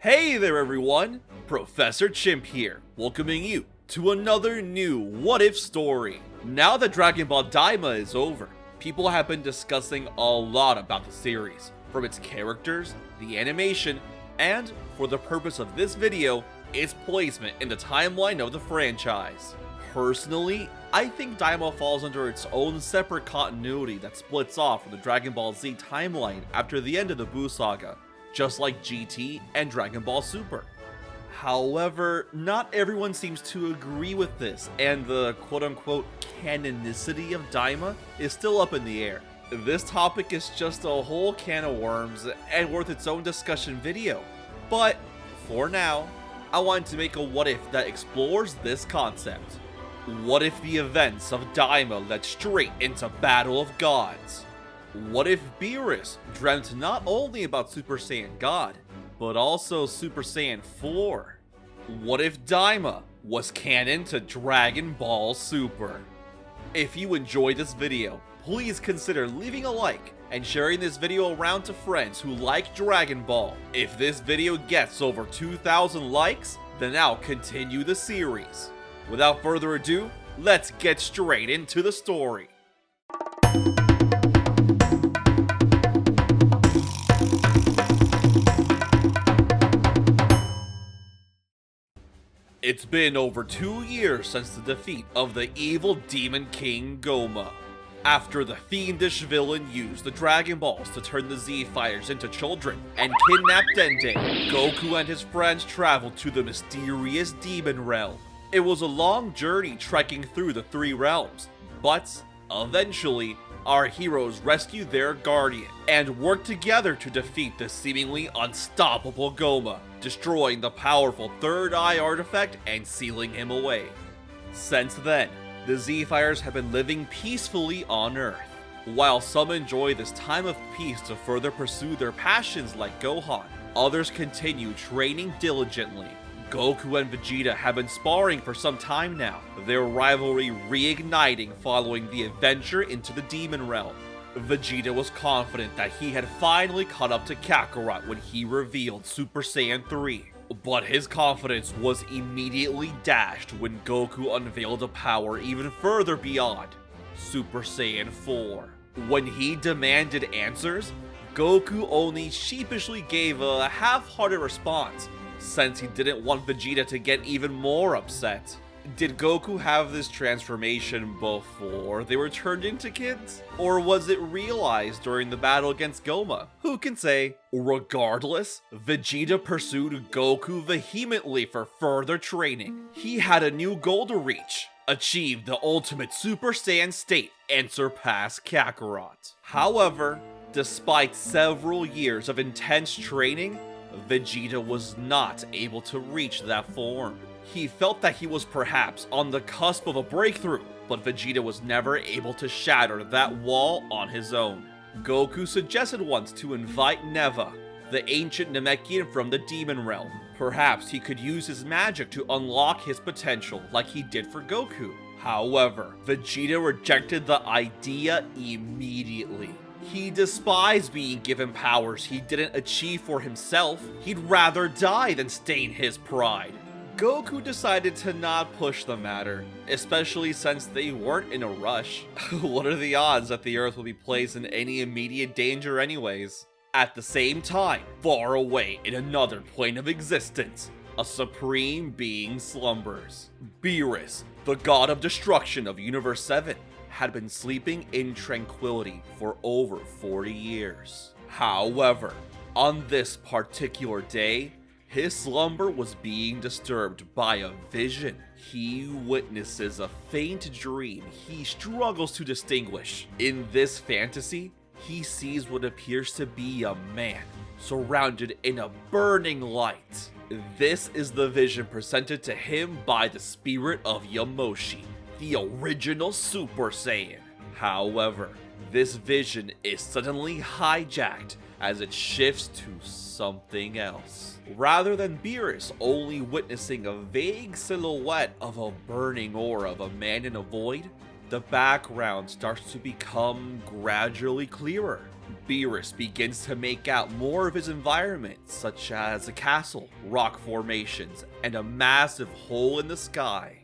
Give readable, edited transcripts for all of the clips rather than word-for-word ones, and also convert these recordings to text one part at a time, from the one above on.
Hey there everyone, ProfessorChimp here, welcoming you to another new What If story. Now that Dragon Ball Daima is over, people have been discussing a lot about the series, from its characters, the animation, and, for the purpose of this video, its placement in the timeline of the franchise. Personally, I think Daima falls under its own separate continuity that splits off from the Dragon Ball Z timeline after the end of the Buu saga, just like GT and Dragon Ball Super. However, not everyone seems to agree with this, and the quote-unquote canonicity of Daima is still up in the air. This topic is just a whole can of worms and worth its own discussion video, but for now, I wanted to make a what if that explores this concept. What if the events of Daima led straight into Battle of Gods? What if Beerus dreamt not only about Super Saiyan God, but also Super Saiyan 4? What if Daima was canon to Dragon Ball Super? If you enjoyed this video, please consider leaving a like and sharing this video around to friends who like Dragon Ball. If this video gets over 2,000 likes, then I'll continue the series. Without further ado, let's get straight into the story. It's been over 2 years since the defeat of the evil Demon King Goma. After the fiendish villain used the Dragon Balls to turn the Z-Fighters into children and kidnap Dende, Goku and his friends traveled to the mysterious Demon Realm. It was a long journey trekking through the 3 realms, but eventually, our heroes rescued their guardian and worked together to defeat the seemingly unstoppable Goma, destroying the powerful Third Eye artifact and sealing him away. Since then, the Z-Fighters have been living peacefully on Earth. While some enjoy this time of peace to further pursue their passions like Gohan, others continue training diligently. Goku and Vegeta have been sparring for some time now, their rivalry reigniting following the adventure into the Demon Realm. Vegeta was confident that he had finally caught up to Kakarot when he revealed Super Saiyan 3, but his confidence was immediately dashed when Goku unveiled a power even further beyond Super Saiyan 4. When he demanded answers, Goku only sheepishly gave a half-hearted response, since he didn't want Vegeta to get even more upset. Did Goku have this transformation before they were turned into kids? Or was it realized during the battle against Goma? Who can say? Regardless, Vegeta pursued Goku vehemently for further training. He had a new goal to reach: achieve the ultimate Super Saiyan state and surpass Kakarot. However, despite several years of intense training, Vegeta was not able to reach that form. He felt that he was perhaps on the cusp of a breakthrough, but Vegeta was never able to shatter that wall on his own. Goku suggested once to invite Neva, the ancient Namekian from the Demon Realm. Perhaps he could use his magic to unlock his potential like he did for Goku. However, Vegeta rejected the idea immediately. He despised being given powers he didn't achieve for himself. He'd rather die than stain his pride. Goku decided to not push the matter, especially since they weren't in a rush. What are the odds that the Earth will be placed in any immediate danger anyways? At the same time, far away in another plane of existence, a supreme being slumbers. Beerus, the god of destruction of Universe 7, had been sleeping in tranquility for over 40 years. However, on this particular day, his slumber was being disturbed by a vision. He witnesses a faint dream he struggles to distinguish. In this fantasy, he sees what appears to be a man surrounded in a burning light. This is the vision presented to him by the spirit of Yamoshi, the original Super Saiyan. However, this vision is suddenly hijacked as it shifts to something else. Rather than Beerus only witnessing a vague silhouette of a burning aura of a man in a void, the background starts to become gradually clearer. Beerus begins to make out more of his environment, such as a castle, rock formations, and a massive hole in the sky.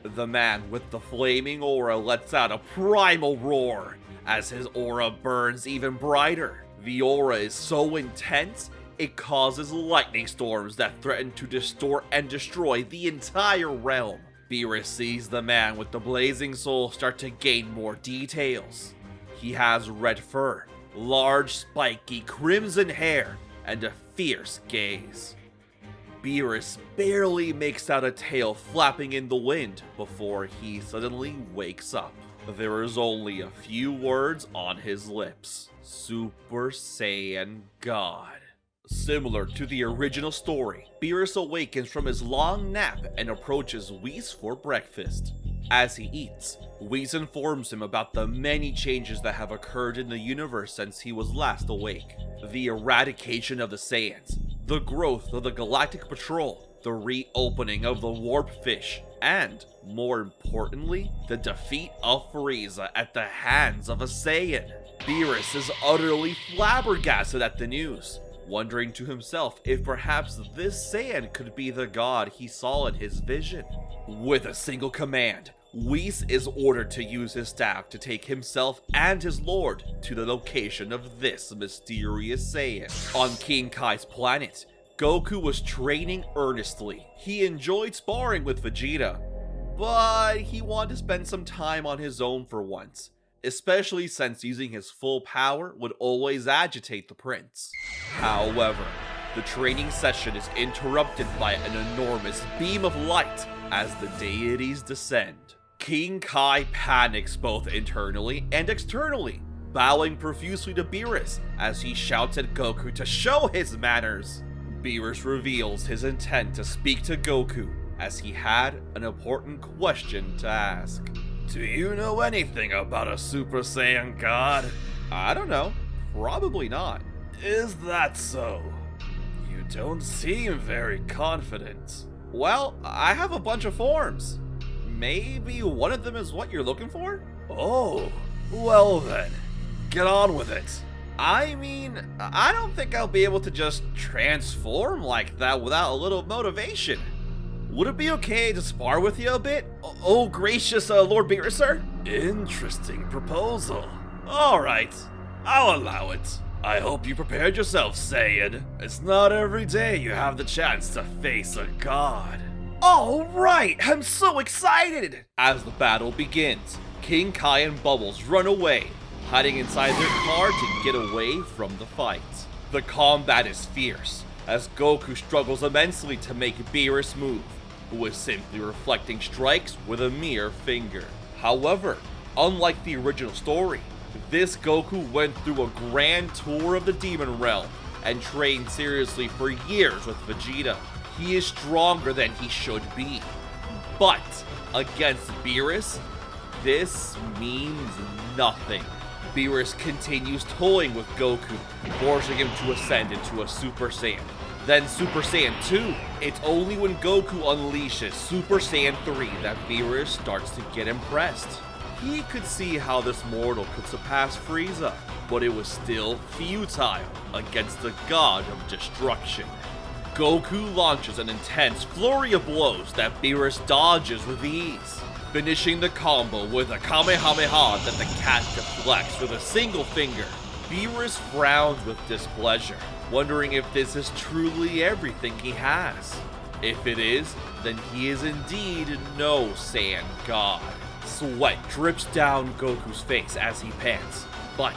The man with the flaming aura lets out a primal roar as his aura burns even brighter. The aura is so intense, it causes lightning storms that threaten to distort and destroy the entire realm. Beerus sees the man with the blazing soul start to gain more details. He has red fur, large spiky crimson hair, and a fierce gaze. Beerus barely makes out a tail flapping in the wind before he suddenly wakes up. There is only a few words on his lips. Super Saiyan God. Similar to the original story, Beerus awakens from his long nap and approaches Whis for breakfast. As he eats, Whis informs him about the many changes that have occurred in the universe since he was last awake. The eradication of the Saiyans, the growth of the Galactic Patrol, the reopening of the Warp Fish, and, more importantly, the defeat of Frieza at the hands of a Saiyan. Beerus is utterly flabbergasted at the news, wondering to himself if perhaps this Saiyan could be the god he saw in his vision. With a single command, Whis is ordered to use his staff to take himself and his lord to the location of this mysterious Saiyan. On King Kai's planet, Goku was training earnestly. He enjoyed sparring with Vegeta, but he wanted to spend some time on his own for once, especially since using his full power would always agitate the prince. However, the training session is interrupted by an enormous beam of light as the deities descend. King Kai panics both internally and externally, bowing profusely to Beerus as he shouts at Goku to show his manners. Beerus reveals his intent to speak to Goku as he had an important question to ask. Do you know anything about a Super Saiyan God? I don't know. Probably not. Is that so? You don't seem very confident. Well, I have a bunch of forms. Maybe one of them is what you're looking for? Oh, well then, get on with it. I mean, I don't think I'll be able to just transform like that without a little motivation. Would it be okay to spar with you a bit? Oh, gracious Lord Beerus, sir? Interesting proposal. Alright, I'll allow it. I hope you prepared yourself, Saiyan. It's not every day you have the chance to face a god. Alright, I'm so excited! As the battle begins, King Kai and Bubbles run away, hiding inside their car to get away from the fight. The combat is fierce, as Goku struggles immensely to make Beerus move, who is simply reflecting strikes with a mere finger. However, unlike the original story, this Goku went through a grand tour of the Demon Realm and trained seriously for years with Vegeta. He is stronger than he should be. But against Beerus, this means nothing. Beerus continues toying with Goku, forcing him to ascend into a Super Saiyan. Then Super Saiyan 2. It's only when Goku unleashes Super Saiyan 3 that Beerus starts to get impressed. He could see how this mortal could surpass Frieza, but it was still futile against the god of destruction. Goku launches an intense flurry of blows that Beerus dodges with ease, finishing the combo with a Kamehameha that the cat deflects with a single finger. Beerus frowns with displeasure, wondering if this is truly everything he has. If it is, then he is indeed no Saiyan god. Sweat drips down Goku's face as he pants, but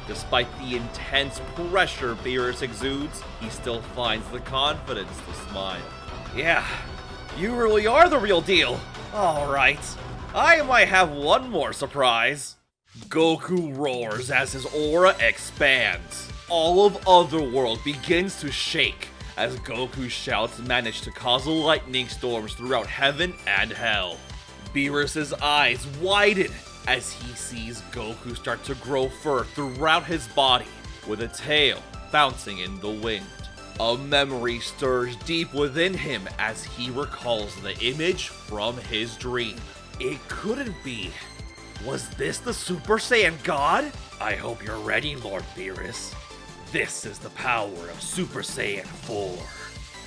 despite the intense pressure Beerus exudes, he still finds the confidence to smile. Yeah, you really are the real deal. Alright, I might have one more surprise. Goku roars as his aura expands. All of Otherworld begins to shake as Goku's shouts manage to cause lightning storms throughout heaven and hell. Beerus' eyes widen as he sees Goku start to grow fur throughout his body, with a tail bouncing in the wind. A memory stirs deep within him as he recalls the image from his dream. It couldn't be. Was this the Super Saiyan God? I hope you're ready, Lord Beerus. This is the power of Super Saiyan 4.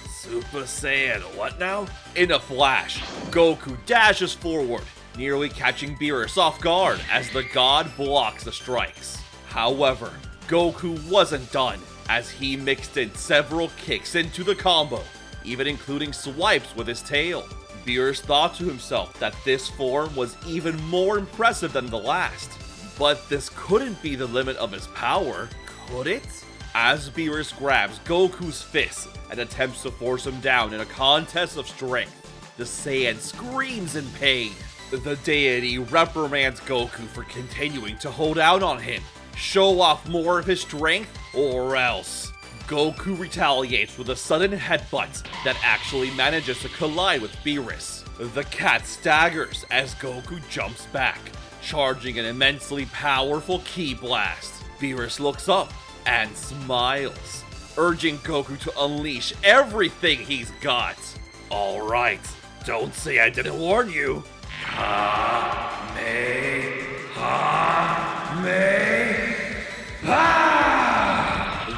Super Saiyan what now? In a flash, Goku dashes forward, nearly catching Beerus off guard as the god blocks the strikes. However, Goku wasn't done, as he mixed in several kicks into the combo, even including swipes with his tail. Beerus thought to himself that this form was even more impressive than the last. But this couldn't be the limit of his power, could it? As Beerus grabs Goku's fist and attempts to force him down in a contest of strength, the Saiyan screams in pain. The deity reprimands Goku for continuing to hold out on him, show off more of his strength, or else. Goku retaliates with a sudden headbutt that actually manages to collide with Beerus. The cat staggers as Goku jumps back, charging an immensely powerful ki blast. Beerus looks up and smiles, urging Goku to unleash everything he's got. Alright, don't say I didn't warn you.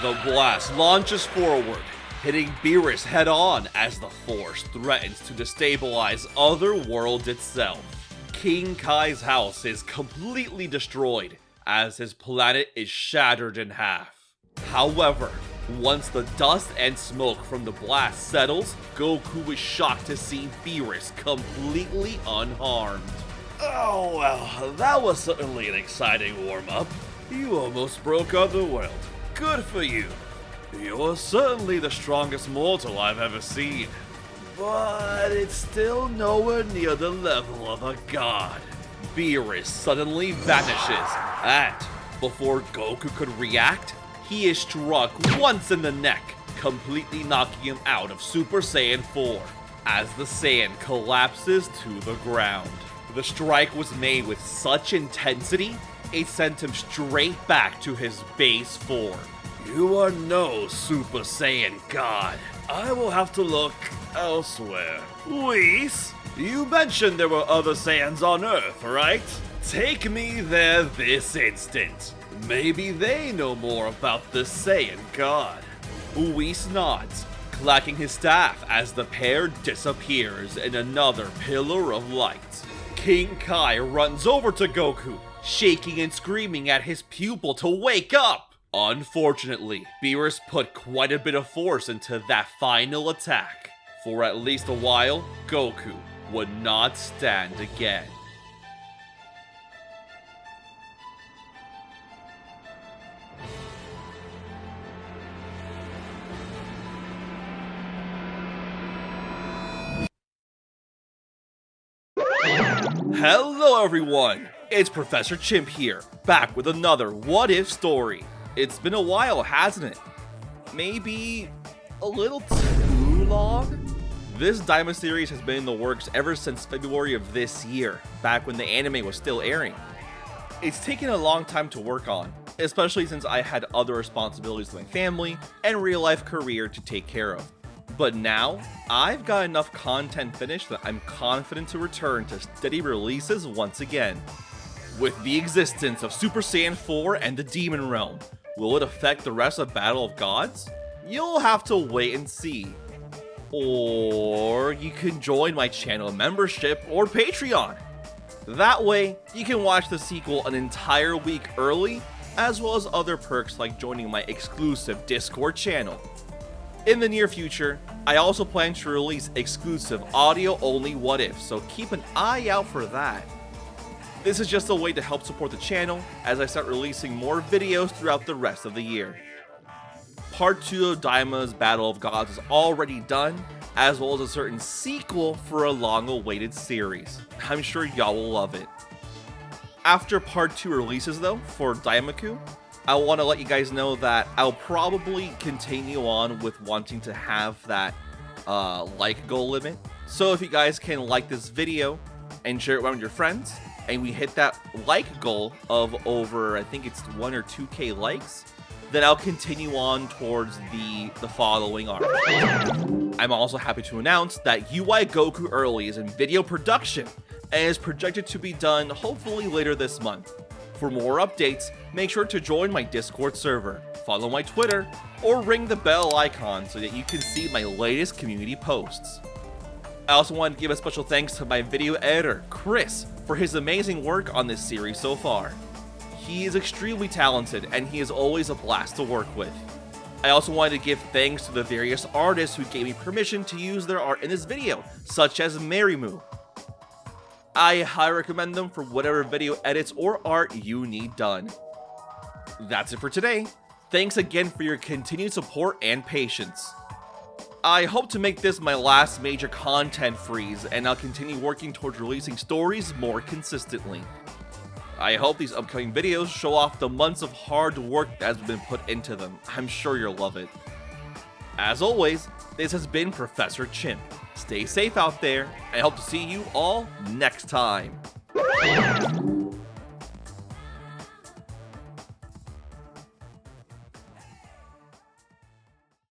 The blast launches forward, hitting Beerus head-on as the force threatens to destabilize Otherworld itself. King Kai's house is completely destroyed as his planet is shattered in half. However, once the dust and smoke from the blast settles, Goku is shocked to see Beerus completely unharmed. Oh well, that was certainly an exciting warm-up. You almost broke Otherworld. Good for you. You're certainly the strongest mortal I've ever seen. But it's still nowhere near the level of a god. Beerus suddenly vanishes, and before Goku could react, he is struck once in the neck, completely knocking him out of Super Saiyan 4, as the Saiyan collapses to the ground. The strike was made with such intensity, it sent him straight back to his base form. You are no Super Saiyan God. I will have to look elsewhere. Whis, you mentioned there were other Saiyans on Earth, right? Take me there this instant. Maybe they know more about the Saiyan God. Whis nods, clacking his staff as the pair disappears in another pillar of light. King Kai runs over to Goku, shaking and screaming at his pupil to wake up. Unfortunately, Beerus put quite a bit of force into that final attack. For at least a while, Goku would not stand again. Hello everyone, it's Professor Chimp here, back with another What If story. It's been a while, hasn't it? Maybe a little too long? This Daima series has been in the works ever since February of this year, back when the anime was still airing. It's taken a long time to work on, especially since I had other responsibilities with my family and real life career to take care of. But now, I've got enough content finished that I'm confident to return to steady releases once again. With the existence of Super Saiyan 4 and the Demon Realm, will it affect the rest of Battle of Gods? You'll have to wait and see. Or you can join my channel membership or Patreon. That way, you can watch the sequel an entire week early, as well as other perks like joining my exclusive Discord channel. In the near future, I also plan to release exclusive audio-only What If, so keep an eye out for that. This is just a way to help support the channel as I start releasing more videos throughout the rest of the year. Part 2 of Daima's Battle of Gods is already done, as well as a certain sequel for a long-awaited series. I'm sure y'all will love it. After Part 2 releases though, for Daimaku, I want to let you guys know that I'll probably continue on with wanting to have that like goal limit. So if you guys can like this video and share it around with your friends, and we hit that like goal of over, I think it's 1 or 2K likes, then I'll continue on towards the following arc. I'm also happy to announce that UI Goku Early is in video production, and is projected to be done hopefully later this month. For more updates, make sure to join my Discord server, follow my Twitter, or ring the bell icon so that you can see my latest community posts. I also want to give a special thanks to my video editor, Chris, for his amazing work on this series so far. He is extremely talented and he is always a blast to work with. I also wanted to give thanks to the various artists who gave me permission to use their art in this video, such as MERIMO. I highly recommend them for whatever video edits or art you need done. That's it for today. Thanks again for your continued support and patience. I hope to make this my last major content freeze, and I'll continue working towards releasing stories more consistently. I hope these upcoming videos show off the months of hard work that has been put into them. I'm sure you'll love it. As always, this has been Professor Chimp. Stay safe out there, and I hope to see you all next time.